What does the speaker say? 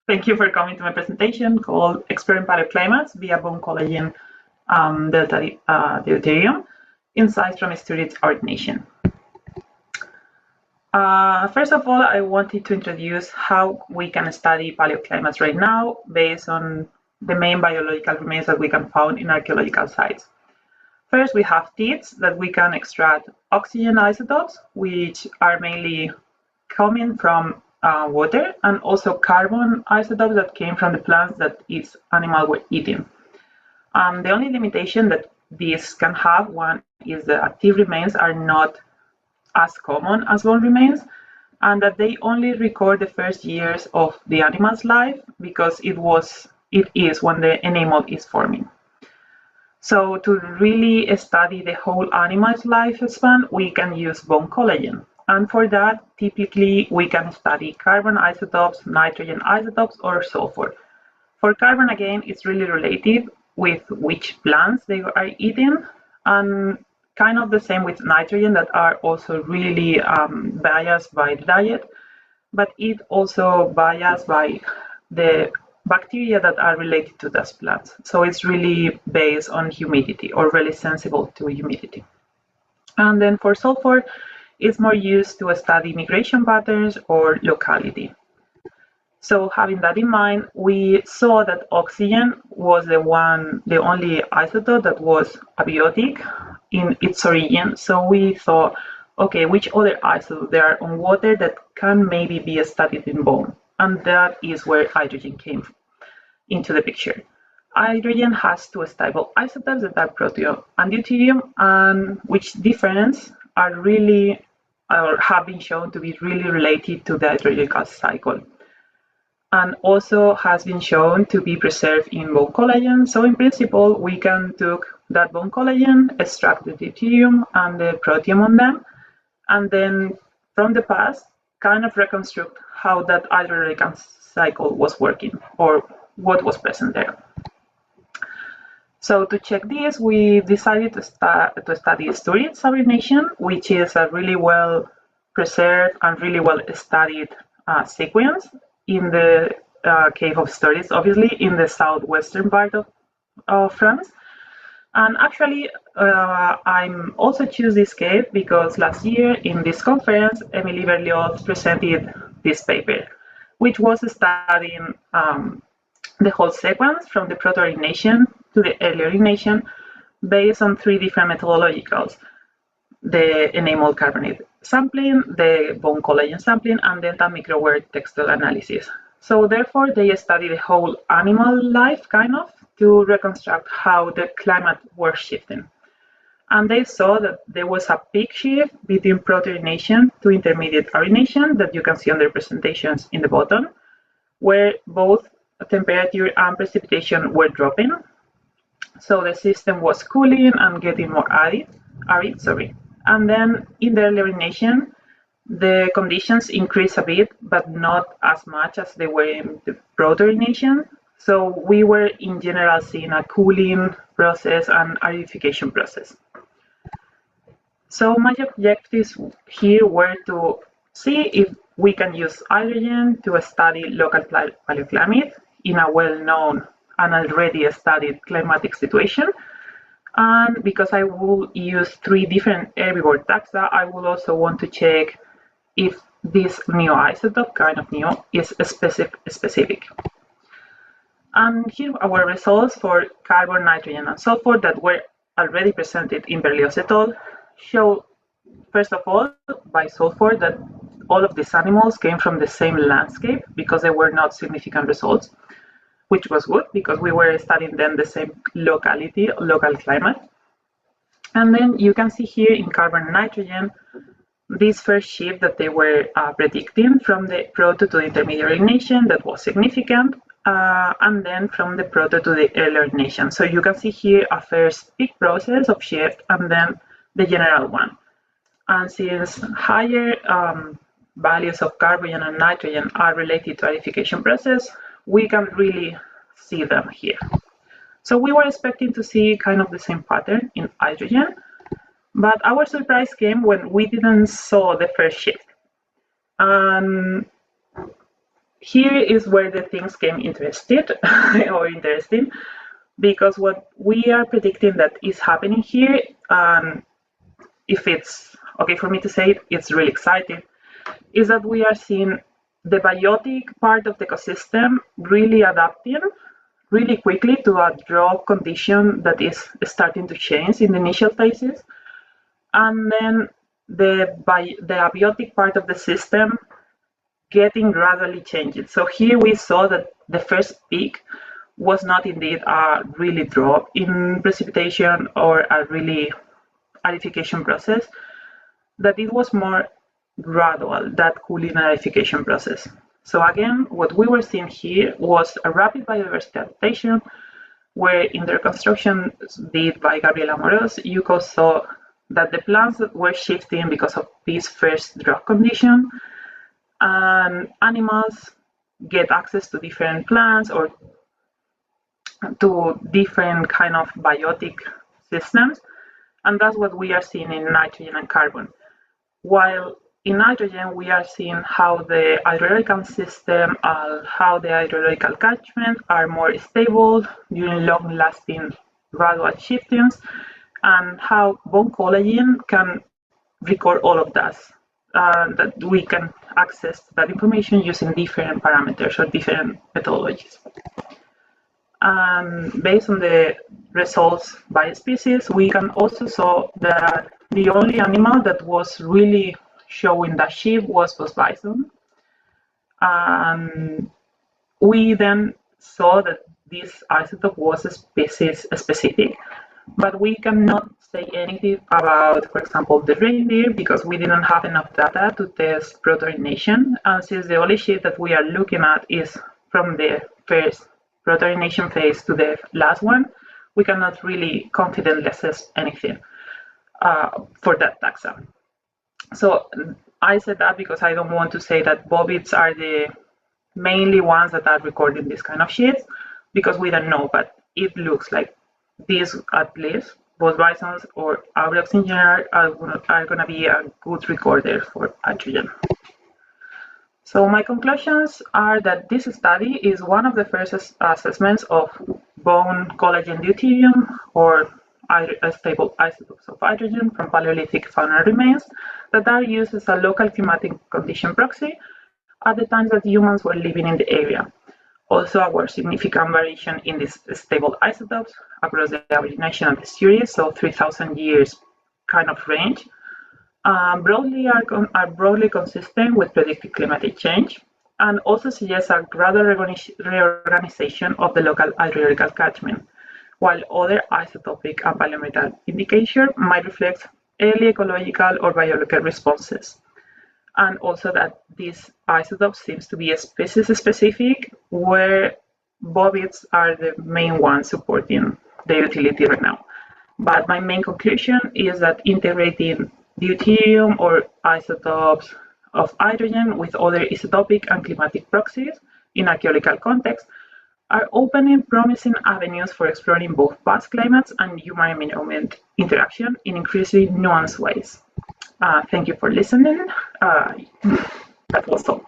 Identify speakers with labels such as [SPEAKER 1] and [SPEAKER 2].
[SPEAKER 1] Thank you for coming to my presentation called Exploring Paleoclimates via Bone Collagen Delta Deuterium, Insights from Isturitz Aurignacian. First of all, I wanted to introduce how we can study paleoclimates right now based on the main biological remains that we can find in archaeological sites. First, we have teats that we can extract oxygen isotopes, which are mainly coming from water, and also carbon isotopes that came from the plants that its animals were eating. The only limitation that these can have, one, is that teat remains are not as common as bone remains, and that they only record the first years of the animal's life because it is when the enamel is forming. So to really study the whole animal's lifespan, we can use bone collagen. And for that, typically, we can study carbon isotopes, nitrogen isotopes, or sulfur. For carbon, again, it's really related with which plants they are eating, and kind of the same with nitrogen, that are also really biased by the diet, but it also biased by the bacteria that are related to those plants. So it's really based on humidity, or really sensible to humidity. And then for sulfur, it's more used to study migration patterns or locality. So having that in mind, we saw that oxygen was the only isotope that was abiotic in its origin. So we thought, okay, which other isotopes there are on water that can maybe be studied in bone? And that is where hydrogen came into the picture. Hydrogen has two stable isotopes that are protium and deuterium, and which difference are really, or have been shown to be really related to the hydrological cycle, and also has been shown to be preserved in bone collagen. So in principle, we can take that bone collagen, extract the deuterium and the protium on them, and then from the past, kind of reconstruct how that hydrological cycle was working, or what was present there. So to check this, we decided to study Isturitz Aurignacian, which is a really well preserved and really well studied sequence in the cave of Isturitz, obviously in the southwestern part of France. And actually, I'm also choose this cave because last year in this conference, Emily Berlioz presented this paper, which was studying the whole sequence from the proto-Aurignacian to the early Aurignacian based on three different methodologicals: the enamel carbonate sampling, the bone collagen sampling, and then the microwear textile analysis. So therefore, they study the whole animal life, kind of, to reconstruct how the climate was shifting. And they saw that there was a big shift between proto-Aurignacian to intermediate Aurignacian that you can see on the representations in the bottom, where both temperature and precipitation were dropping. So the system was cooling and getting more arid. And then in the early Aurignacian, the conditions increased a bit, but not as much as they were in the proto-Aurignacian. So we were in general seeing a cooling process and aridification process. So my objectives here were to see if we can use hydrogen to study local paleoclimate in a well-known and already studied climatic situation. And because I will use three different herbivore taxa, I will also want to check if this new isotope, kind of new, is specific. And here are our results for carbon, nitrogen, and sulfur that were already presented in Berlioz et al. Show, first of all, by sulfur, that all of these animals came from the same landscape because there were not significant results, which was good because we were studying then the same locality, local climate. And then you can see here in carbon and nitrogen, this first shift that they were predicting from the proto to the intermediate Aurignacian that was significant, and then from the proto to the early Aurignacian. So you can see here a first big process of shift and then the general one. And since higher values of carbon and nitrogen are related to aridification process, we can really see them here. So we were expecting to see kind of the same pattern in hydrogen, but our surprise came when we didn't saw the first shift. here is where the things came interesting, because what we are predicting that is happening here, and if it's okay for me to say it, it's really exciting, is that we are seeing the biotic part of the ecosystem really adapting really quickly to a drought condition that is starting to change in the initial phases, and then the abiotic part of the system getting gradually changed. So here we saw that the first peak was not indeed a really drop in precipitation or a really aridification process, that it was more gradual, that cooling aridification process. So again, what we were seeing here was a rapid biodiversity adaptation, where in the reconstruction did by Gabriela Moros, you saw that the plants were shifting because of this first drought condition, and animals get access to different plants or to different kind of biotic systems, and that's what we are seeing in nitrogen and carbon. While in nitrogen, we are seeing how the hydrological system, how the hydrological catchment are more stable during long-lasting gradual shiftings, and how bone collagen can record all of that. That we can access that information using different parameters or different methodologies. And based on the results by species, we can also saw that the only animal that was really showing that shift was bison. And we then saw that this isotope was species specific, but we cannot say anything about, for example, the reindeer, because we didn't have enough data to test proto-urination. And since the only shift that we are looking at is from the first proto-urination phase to the last one, we cannot really confidently assess anything for that taxa. So I said that because I don't want to say that bovids are the mainly ones that are recording this kind of shifts, because we don't know, but it looks like these, at least, both bisons or aurochs in general, are going to be a good recorder for hydrogen. So my conclusions are that this study is one of the first assessments of bone collagen deuterium, or stable isotopes of hydrogen from Paleolithic fauna remains that are used as a local climatic condition proxy at the time that humans were living in the area. Also, there were significant variation in these stable isotopes across the Aurignacian and the Isturitz, so 3,000 years kind of range. Broadly are broadly consistent with predicted climatic change, and also suggest a gradual reorganization of the local hydrological catchment, while other isotopic and biometric indicators might reflect early ecological or biological responses. And also that this isotope seems to be a species-specific, where bovids are the main ones supporting the utility right now. But my main conclusion is that integrating deuterium or isotopes of hydrogen with other isotopic and climatic proxies in archaeological context are opening promising avenues for exploring both past climates and human environment interaction in increasingly nuanced ways. Thank you for listening. That was all.